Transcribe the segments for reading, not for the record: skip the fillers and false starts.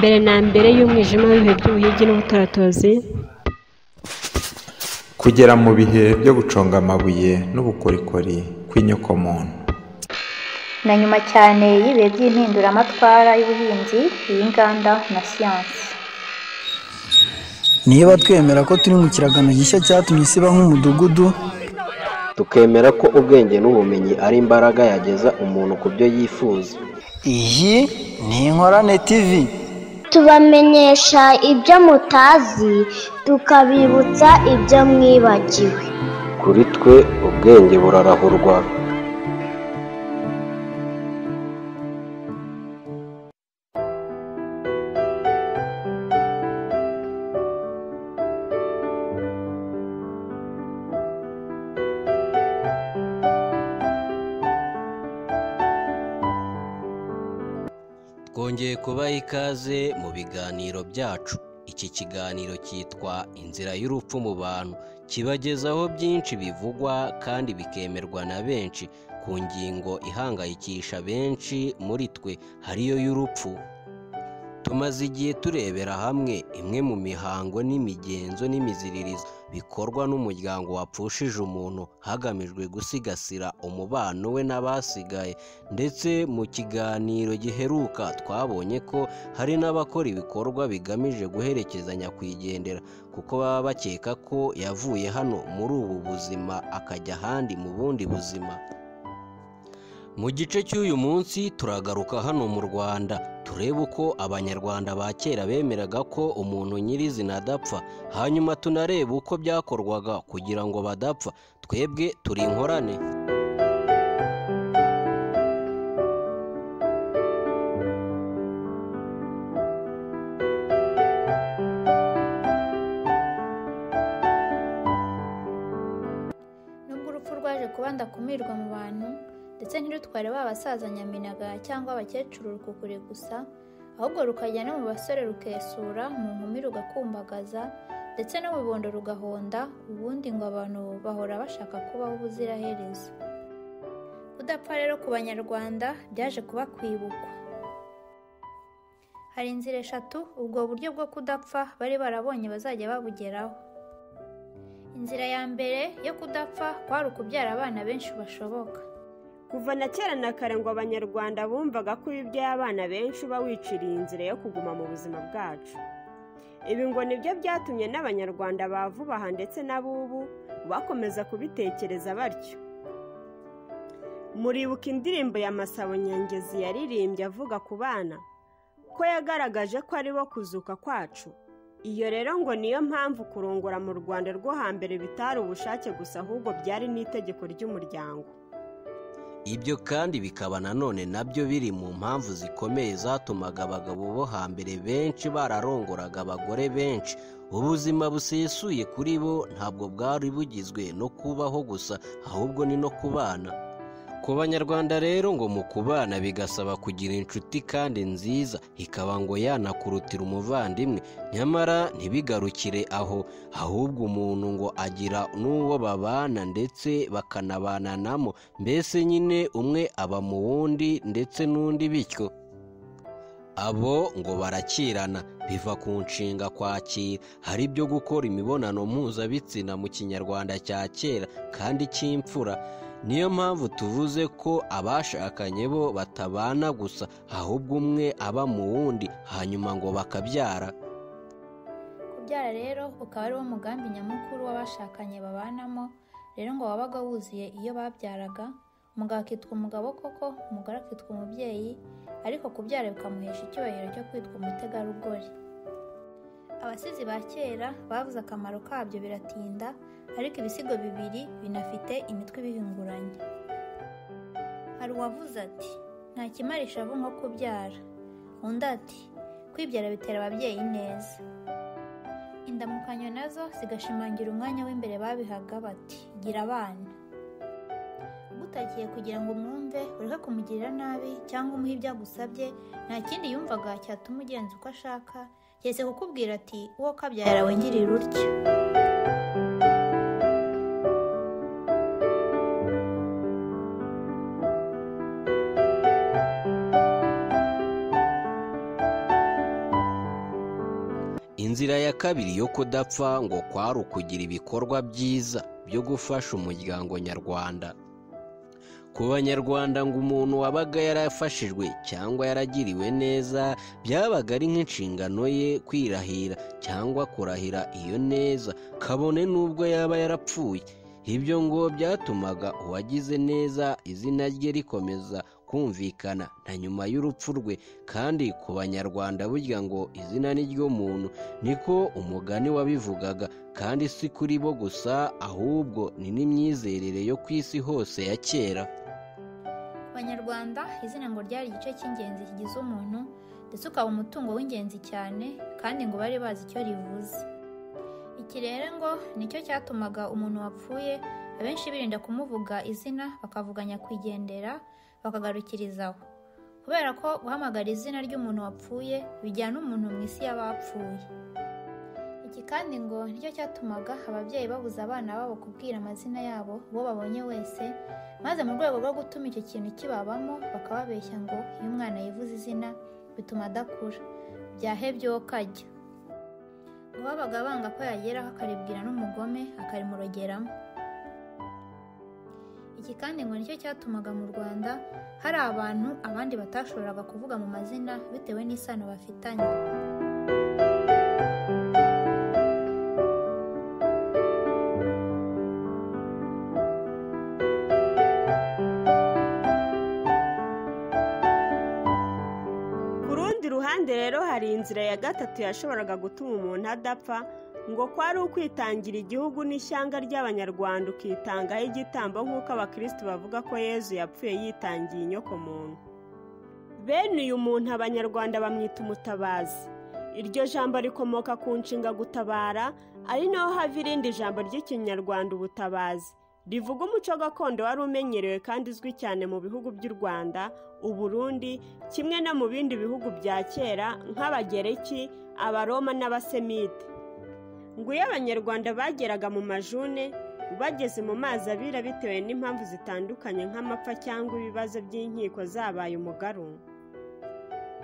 mbere na mbere y'umwijima w'ibihe by'ubuhigi n'ubutaratozi, kugera mu bihe byo guconga amabuye n'ubukorikori kw'inyokomuntu, na nyuma cyane y'ibihe by'impinduramatwara y'ubuhinzi, iy'inganda na siyansi. Niba twemera ko turi mu kiragano gishya cyatumye isi iba nk'umudugudu, tukemera ko ubwenge n'ubumenyi ari imbaraga yageza umuntu ku byo yifuza. iyi ni Inkorane TV. Tubamenyesha ibyo mutazi, tukabibutsa ibyo mwibagiwe. Kuri twe ubwenge burarahurwa. Twongeye kubaha ikaze mu biganiro byacu. Iki kiganiro cyitwa Inzira y'Urupfu mu Bantu, kibagezaho byinshi bivugwa kandi bikemerwa na benshi ku ngingo ihangayikisha benshi muri twe, hariyo y'urupfu. Tumaze igihe turebera hamwe imwe mu mihango n'imigenzo n'imiziririzo bikorwa n'umuryango wapfushije umuntu hagamijwe gusigasira umubano we n'abasigaye, ndetse mu kiganiro giheruka twabonye ko hari n'abakora ibikorwa bigamije guherekeza nyakwigendera kuko baba bakeka ko yavuye hano muri ubu buzima akajya ahandi mu bundi buzima. Mu gice cy'uyu munsi turagaruka hano mu Rwanda, turebe uko abanyarwanda ba kera bemeraga ko umuntu nyirizina adapfa, hanyuma tunarebe uko byakorwaga kugira ngo badapfa. Twebwe turi Inkorane. Nubwo urupfu rwaje kuba ndakumirwa mu bantu, ndetse ntirutware ba basaza nyaminaga cyangwa abakecuru rukukure gusa, ahubwo rukajya no mu basore rukesura, mu nkumi rugakumbagaza, ndetse no mu bibondo rugahonda, ubundi ngo abantu bahora bashaka kubaho ubuziraherezo. Kudapfa rero ku banyarwanda byaje kuba kwibukwa. Hari inzira eshatu ubwo buryo bwo kudapfa bari barabonye bazajya babugeraho. Inzira ya mbere yo kudapfa kwari ukubyara abana benshi bashoboka. Kuva na kera na kare ngo abanyarwanda bumvaga ko iyo ubyaye abana benshi uba wiciriye inzira yo kuguma mu buzima bwacu. Ibi ngo nibyo byatumye n'abanyarwanda ba vuba aha ndetse n'abubu bakomeza kubitekereza batyo. Muribuka indirimbo ya Masabo Nyangezi yaririmbye avuga ku bana ko yagaragaje ko ari bo kuzuka kwacu. Iyo rero ngo niyo mpamvu kurongora mu Rwanda rwo hambere bitari ubushake gusa, ahubwo byari n'itegeko ry'umuryango. Ibyo kandi bikaba nanone nabyo biri mu mpamvu zikomeye zatumaga abagabo bo hambere benshi bararongoraga abagore benshi. Ubuzima busesuye kuri bo ntabwo bwari bugizwe no kubaho gusa, ahubwo ni no kubana. Ku banyarwanda rero ngo mu kubana bigasaba kugira inshuti kandi nziza, ikaba ngo yanakurutira umuvandimwe. Nyamara ntibigarukire aho, ahubwo umuntu ngo agira n'uwo babana ndetse bakanabananamo, mbese nyine umwe aba mu wundi ndetse n'undi bityo. Abo ngo barakirana, biva ku nshinga kwakira. Hari ibyo gukora imibonano mpuzabitsina mu kinyarwanda cya kera kandi cy'imfura. Niyo mpamvu tuvuze ko abashakanye bo batabana gusa, ahubwo umwe aba mu wundi hanyuma ngo bakabyara. Kubyara rero ukaba ari wo mugambi nyamukuru w'abashakanye babanamo. Rero ngo wabaga wuzuye iyo babyaraga. Umugabo akitwa umugabo koko, umugore akitwa umubyeyi, ariko kubyara bikamuhesha icyubahiro cyo kwitwa umutegarugori. Abasizi ba kera bavuze akamaro kabyo biratinda, ariko ibisigo bibiri binafite imitwe ibihinguranye. Hari uwavuze ati nta kimara ishavu nko kubyara, undi ati kwibyara bitera ababyeyi neza. Indamukanyo nazo zigashimangira umwanya w'imbere babihaga bati gira abana. Ugutakiye kugira ngo mwumve ureke kumugirira nabi cyangwa umuhe ibyo agusabye, nta kindi yumvaga cyatuma ugenza uko ashaka, keretse kukubwira ati uwo kabyara wengirira utyo. inzira ya kabiri yo kudapfa ngo kwari ukugira ibikorwa byiza byo gufasha umuryango nyarwanda. Ku banyarwanda ngo umuntu wabaga yarafashijwe cyangwa yaragiriwe neza byabaga ari nk'inshingano ye kwirahira cyangwa kurahira iyo neza kabone n'ubwo yaba yarapfuye. Ibyo ngo byatumaga uwagize neza izina rye rikomeza kumvikana na nyuma y'urupfu rwe, kandi ku banyarwanda burya ngo izina ni ryo muntu, niko umugani wabivugaga, kandi si kuri bo gusa ahubwo ni n'imyizerere yo ku isi hose ya kera. Ku banyarwanda izina ngo ryari igice cy'ingenzi kigize umuntu, ndetse ukaba umutungo w'ingenzi cyane, kandi ngo bari bazi icyo rivuze. Iki rero ngo nicyo cyatumaga umuntu wapfuye abenshi birinda kumuvuga izina, bakavuga nyakwigendera bakagarukirizaho, kubera ko guhamagara izina ry'umuntu wapfuye bijyana umuntu mu isi y'abapfuye. Iki kandi ngo nicyo cyatumaga ababyeyi babuza abana babo kubwira amazina yabo uwo babonye wese, maze mu rwego rwo gutuma icyo kintu kibabamo bakababeshya ngo iyo umwana yivuze izina bituma adakura, byahebyeho kajya. Ngo babaga banga ko yageraho akaribwira n'umugome akarimurogeramo. Iki kandi ngo nicyo cyatumaga mu Rwanda hari abantu abandi batashoboraga kuvuga mu mazina bitewe n'isano bafitanye. Rero hari inzira ya gatatu yashoboraga gutuma umuntu adapfa, ngo kwari ukwitangira igihugu n'ishyanga ry'abanyarwanda ukitangaho igitambo, nk'uko abakristo bavuga ko Yezu yapfuye yitangiye inyokomuntu. Bene uyu muntu abanyarwanda bamwita umutabazi. Iryo jambo rikomoka ku nshinga gutabara, ari naho hava irindi jambo ry'ikinyarwanda ubutabazi, rivuga umuco gakondo wari umenyerewe kandi uzwi cyane mu bihugu by'u Rwanda, u Burundi, kimwe no mu bindi bihugu bya kera nk'Abagereki, Abaroma n'Abasemite. Ngo iyo abanyarwanda bageraga mu majune bageze mu mazi abira bitewe n'impamvu zitandukanye nk'amapfa cyangwa ibibazo by'inkiko zabaye umugaru,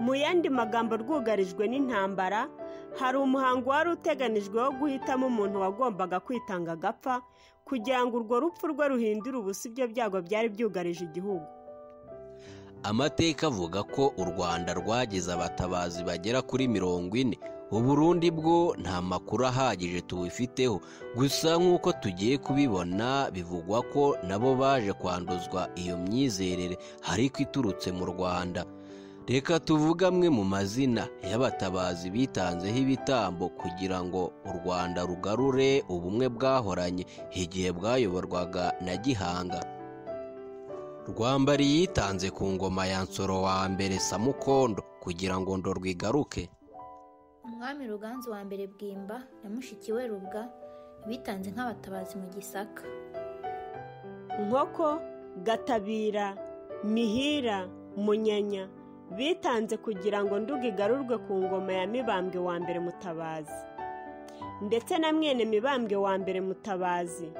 mu yandi magambo rwugarijwe n'intambara, hari umuhango wari uteganijwe wo guhitamo umuntu wagombaga kwitanga agapfa kugira ngo urwo rupfu rwe ruhindure ubusa ibyo byago byari byugarije igihugu. Amateka avuga ko u Rwanda rwagize abatabazi bagera kuri 40. U Burundi bwo nta makuru ahagije tubifiteho, gusa nk'uko tugiye kubibona bivugwa ko nabo baje kwanduzwa iyo myizerere ariko iturutse mu Rwanda. Reka tuvuge amwe mu mazina y'abatabazi bitanzeho ibitambo kugira ngo u Rwanda rugarure ubumwe bwahoranye igihe bwayoborwaga na Gihanga. Rwambari yitanze ku ngoma ya Nsoro wa mbere Samukondo kugira ngo Ndorwa igaruke. Umwami Ruganzu wa mbere Bwimba na mushiki we Rubwa bitanze nk'abatabazi mu Gisaka. Nkoko, Gatabira, Mihira, Munyanya bitanze kugira ngo Nduga igarurwe ku ngoma ya Mibambwe wa mbere Mutabazi, ndetse na mwene Mibambwe wa mbere Mutabazi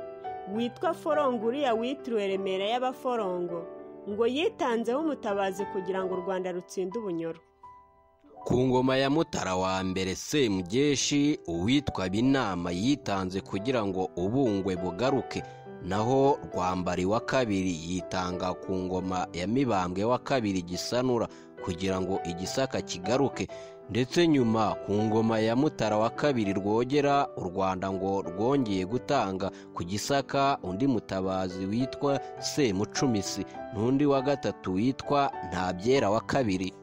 witwa Forongo, uriya witiriwe Remera y'Abaforongo, ngo yitanzeho umutabazi kugira ngo u Rwanda rutsinde ubunyoro. Ku ngoma ya Mutara wa mbere Semugeshi uwitwa Binama yitanze kugira ngo Ubungwe bugaruke, naho Rwambari wa kabiri yitanga ku ngoma ya Mibambwe wa kabiri Gisanura kugira ngo Igisaka kigaruke, ndetse nyuma ku ngoma ya Mutara wa kabiri Rwogera u Rwanda ngo rwongeye gutanga ku Gisaka undi mutabazi witwa Semucumisi n'undi wa gatatu witwa Ntabyera wa kabiri.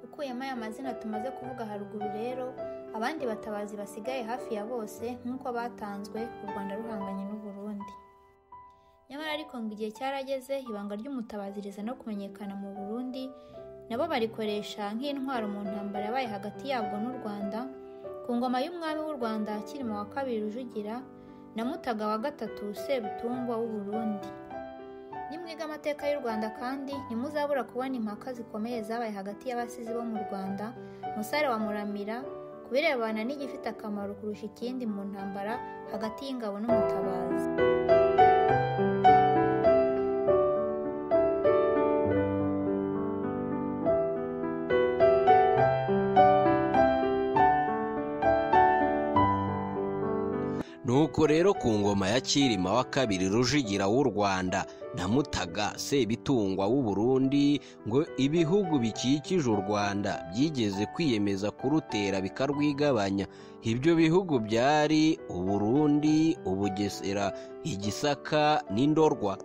Ukuyemo aya mazina tumaze kuvuga haruguru rero, abandi batabazi basigaye hafi ya bose nk'uko batanzwe u Rwanda ruhanganye n'u Burundi. Nyamara ariko ngo igihe cyarageze ibanga ry'umutabazi riza no kumenyekana mu Burundi, nabo barikoresha nk'intwaro mu ntambara yabaye hagati yabwo n'u Rwanda, ku ngoma y'umwami w'u Rwanda Cyilima wa kabiri Rujugira na Mutaga wa gatatu Sebutungwa w'u Burundi. Nimwiga amateka y'u Rwanda kandi ntimuzabura kubona impaka zikomeye zabaye hagati y'abasizi bo mu Rwanda, Musare wa Muramira, ku birebana n'igifite akamaro kurusha ikindi mu ntambara hagati y'ingabo n'umutabazi. nuko rero ku ngoma ya Cyilima wa kabiri Rujugira w'u Rwanda na Mutaga Sebitungwa w'u Burundi ngo ibihugu bikikije u Rwanda byigeze kwiyemeza kurutera bikarwigabanya. Ibyo bihugu byari u Burundi, u Bugesera, Igisaka n'Indorwa.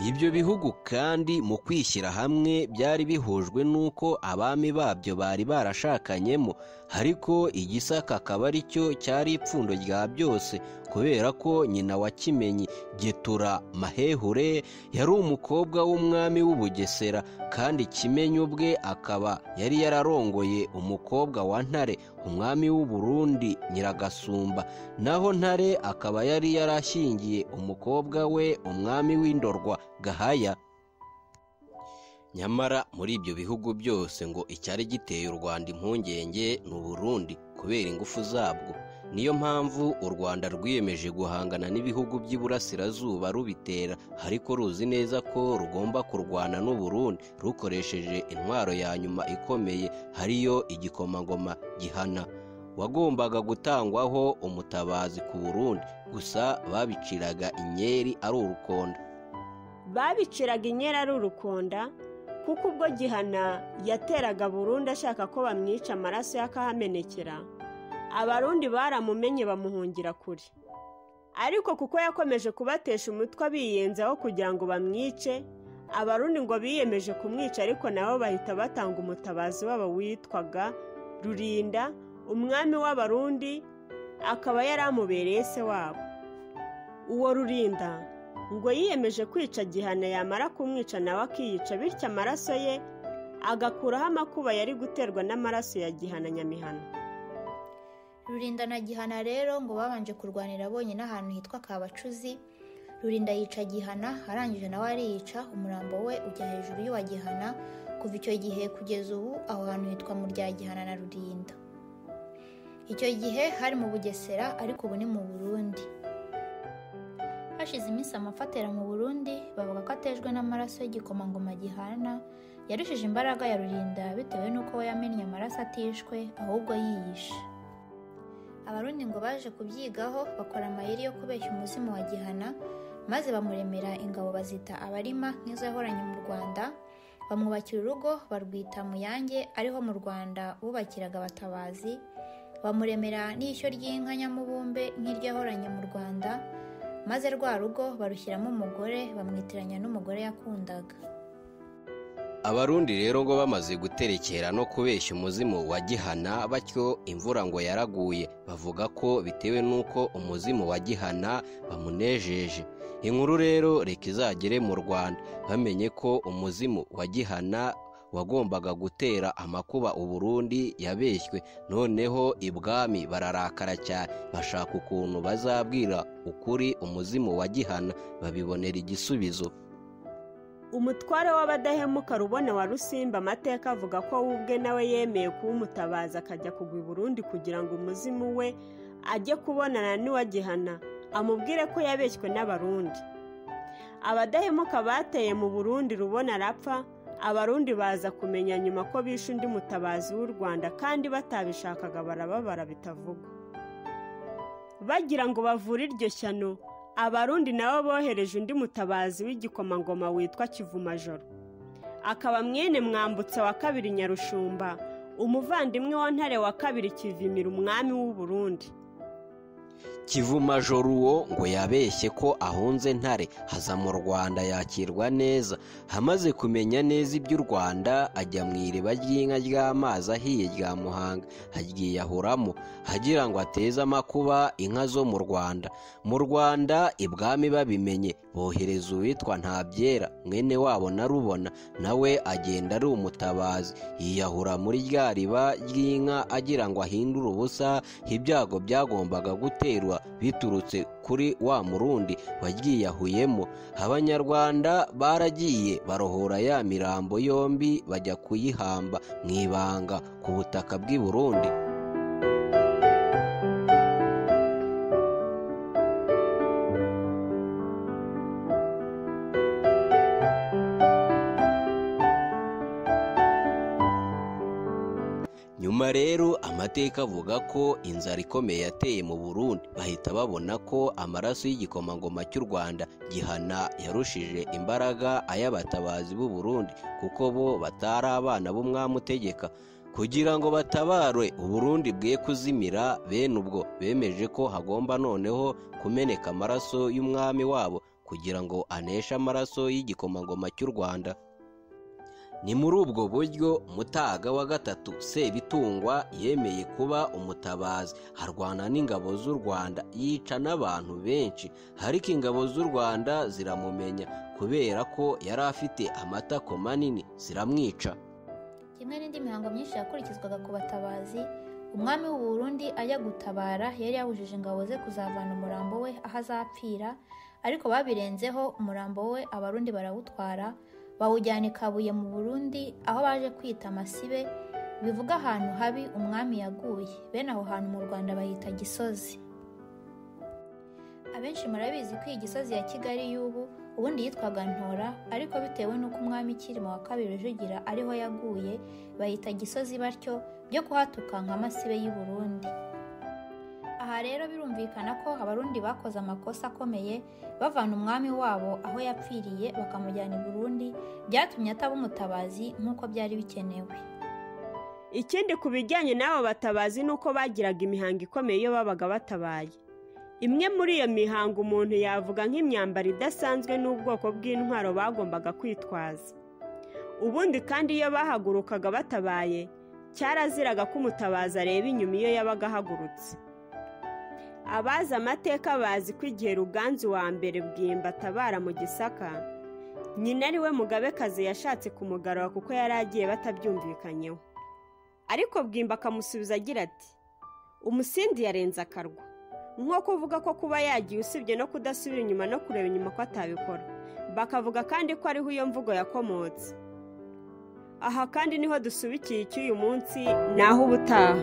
Ibyo bihugu kandi mu kwishyira hamwe byari bihujwe n'uko abami babyo bari barashakanyemo, ariko Igisaka akaba ari cyo cyari ipfundo rya byose, kubera ko nyina wa Kimenyi Getura Mahehure yari umukobwa w'umwami w'Ubugesera, kandi Kimenyi ubwe akaba yari yararongoye umukobwa wa Ntare umwami w'u Burundi Nyiragasumba, naho Ntare akaba yari yarashyingiye umukobwa we umwami w'Indorwa Gahaya. Nyamara muri ibyo bihugu byose ngo icyari giteye u Rwanda impungenge ni u Burundi kubera ingufu zabwo. Niyo mpamvu u Rwanda rwiyemeje guhangana n'ibihugu by'iburasirazuba rubitera, ariko ruzi neza ko rugomba kurwana n'u Burundi rukoresheje intwaro ya nyuma ikomeye, hariyo igikomangoma Gihana wagombaga gutangwaho umutabazi ku Burundi, gusa babiciraga inyeri ari urukonda. Kuko ubwo Gihana yateraga Burundi ashaka ko bamwica amaraso yakahamenekera, Abarundi baramumenye bamuhungira kure. Ariko kuko yakomeje kubatesha umutwe biyenzaho kugira ngo bamwice, Abarundi ngo biyemeje kumwica, ariko nabo bahita batanga umutabazi wabo witwaga Rurinda, umwami w'Abarundi, akaba yaramubereye se wabo. Uwo Rurinda ngo yiyemeje kwica Gihana, yamara kumwica nawe akiyica, bityo amaraso ye agakuraho amakuba yari guterwa n'amaraso ya Gihana Nyamihana. Rurinda na Gihana rero ngo babanje kurwanira bonyine ahantu hitwa Kabacuzi. Rurinda yica Gihana, arangije nawe ariyica, umurambo we ujya hejuru y'uwa Gihana. Kuva icyo gihe kugeza ubu aho hantu hitwa mu rya Gihana na Rurinda. Icyo gihe hari mu Bugesera, ariko ubu ni mu Burundi. Hashize iminsi amafatera mu Burundi, bavuga ko atejwe n'amaraso y'igikomangoma Gihana yarushije imbaraga ya Rurinda, bitewe n'uko we yamennye amaraso atishwe ahubwo yiyishe. Abarundi ngo baje kubyigaho, bakora amayeri yo kubeshya umuzimu wa Gihana, maze bamuremera ingabo bazita Abarima nk'izo yahoranye mu Rwanda, bamwubakira urugo barwita Muyange, ariho mu Rwanda bubakiraga abatabazi, bamuremera n'ishyo ry'inka Nyamubumbe nk'iryo yahoranye mu Rwanda, maze rwa rugo barushyiramo umugore, bamwitiranya n'umugore yakundaga. Abarundi rero ngo bamaze guterekera no kubeshya umuzimu wa Gihana, batyo imvura ngo yaraguye, bavuga ko bitewe n'uko umuzimu wa Gihana bamunejeje. Inkuru rero reka izagere mu Rwanda, bamenye ko umuzimu wa Gihana wagombaga gutera amakuba u Burundi yabeshywe. Noneho ibwami bararakara cyane, bashaka ukuntu bazabwira ukuri umuzimu wa Gihana, babibonera igisubizo. Umutware w'abadahemuka Rubona wa Rusimba amateka avuga ko we ubwe nawe yemeye kuba umutabazi, akajya kugwa i Burundi kugira ngo umuzimu we ajye kubonana n'uwa Gihana, amubwire ko yabeshywe n'Abarundi. Abadahemuka bateye mu Burundi, Rubona arapfa. Abarundi baza kumenya nyuma ko bishe undi mutabazi w'u Rwanda, kandi batabishakaga, barababara bitavugwa. Bagira ngo bavure iryo shyano, Abarundi nabo bohereje undi mutabazi w'igikomangoma witwa Kivumajoro, akaba mwene Mwambutsa wa kabiri Nyarushumba, umuvandimwe wa Ntare wa kabiri Kivimira umwami w'u Burundi. Kivumajoro uwo ngo yabeshye ko ahunze Ntare, haza mu Rwanda yakirwa neza. Hamaze kumenya neza iby'u Rwanda, ajya mu iriba ry'inka ry'amazi ahiye rya Muhanga, aryiyahuramo agira ngo ateze amakuba inka zo mu Rwanda. Mu Rwanda ibwami babimenye, bohereza uwitwa Ntabyera mwene wabo na Rubona, nawe agenda ari umutabazi, yiyahura muri rya riba ry'inka agira ngo ahindure ubusa ibyago byagombaga guterwa biturutse kuri wa Murundi waryiyahuyemo. Abanyarwanda baragiye barohora ya mirambo yombi, bajya kuyihamba mu ibanga ku butaka bw'i Burundi. Nyuma rero amateka avuga ko inzara ikomeye yateye mu Burundi, bahita babona ko amaraso y'igikomangoma cy'u Rwanda Gihana yarushije imbaraga ay'abatabazi b'u Burundi, kuko bo batari abana b'umwami utegeka. Kugira ngo batabarwe u Burundi bwe kuzimira, bene ubwo bemeje ko hagomba noneho kumeneka amaraso y'umwami wabo kugira ngo aneshe amaraso y'igikomangoma cy'u Rwanda. Ni muri ubwo buryo Mutaga wa gatatu Sebitungwa yemeye kuba umutabazi, harwana n'ingabo z'u Rwanda, yica n'abantu benshi, ariko ingabo z'u Rwanda ziramumenya kubera ko yari afite amatako manini, ziramwica. Kimwe n'indi mihango myinshi yakurikizwaga ku batabazi, umwami w'u Burundi ajya gutabara yari yabujije ingabo ze kuzavana umurambo we aho azapfira, ariko babirenzeho umurambo we abarundi barawutwara bawujyana i Kabuye mu Burundi, aho baje kwita Masibe, bivuga ahantu habi umwami yaguye. Bene aho hantu mu Rwanda bahita Gisozi. Abenshi murabizi ko iyi Gisozi ya Kigali y'ubu ubundi yitwaga Ntora, ariko bitewe n'uko umwami Kirima wa kabiri Rujugira ariho yaguye bahita Gisozi, batyo byo kuhatuka nka Masibe y'u Burundi. Aha rero birumvikana ko abarundi bakoze amakosa akomeye bavana umwami wabo aho yapfiriye bakamujyana i Burundi, byatumye ataba umutabazi nk'uko byari bikenewe. Ikindi ku bijyanye n'abo batabazi ni uko bagiraga imihango ikomeye iyo babaga batabaye. Imwe muri iyo mihango umuntu yavuga nk'imyambaro idasanzwe n'ubwoko bw'intwaro bagombaga kwitwaza. Ubundi kandi iyo bahagurukaga batabaye, cyaraziraga ko umutabazi areba inyuma iyo yabaga ahagurutse. Abazi amateka bazi ko igihe Ruganzu wa mbere Bwimba atabara mu Gisaka, nyina ari we Mugabekazi yashatse kumugarura kuko yari agiye batabyumvikanyeho, ariko Bwimba akamusubiza agira ati umusindi yarenze akarwa, nko kuvuga ko kuba yagiye usibye no kudasubira inyuma no kureba inyuma ko atabikora. Bakavuga kandi ko ariho iyo mvugo yakomotse. Aha kandi niho dusubikiye icy'uyu munsi, naho ubutaha.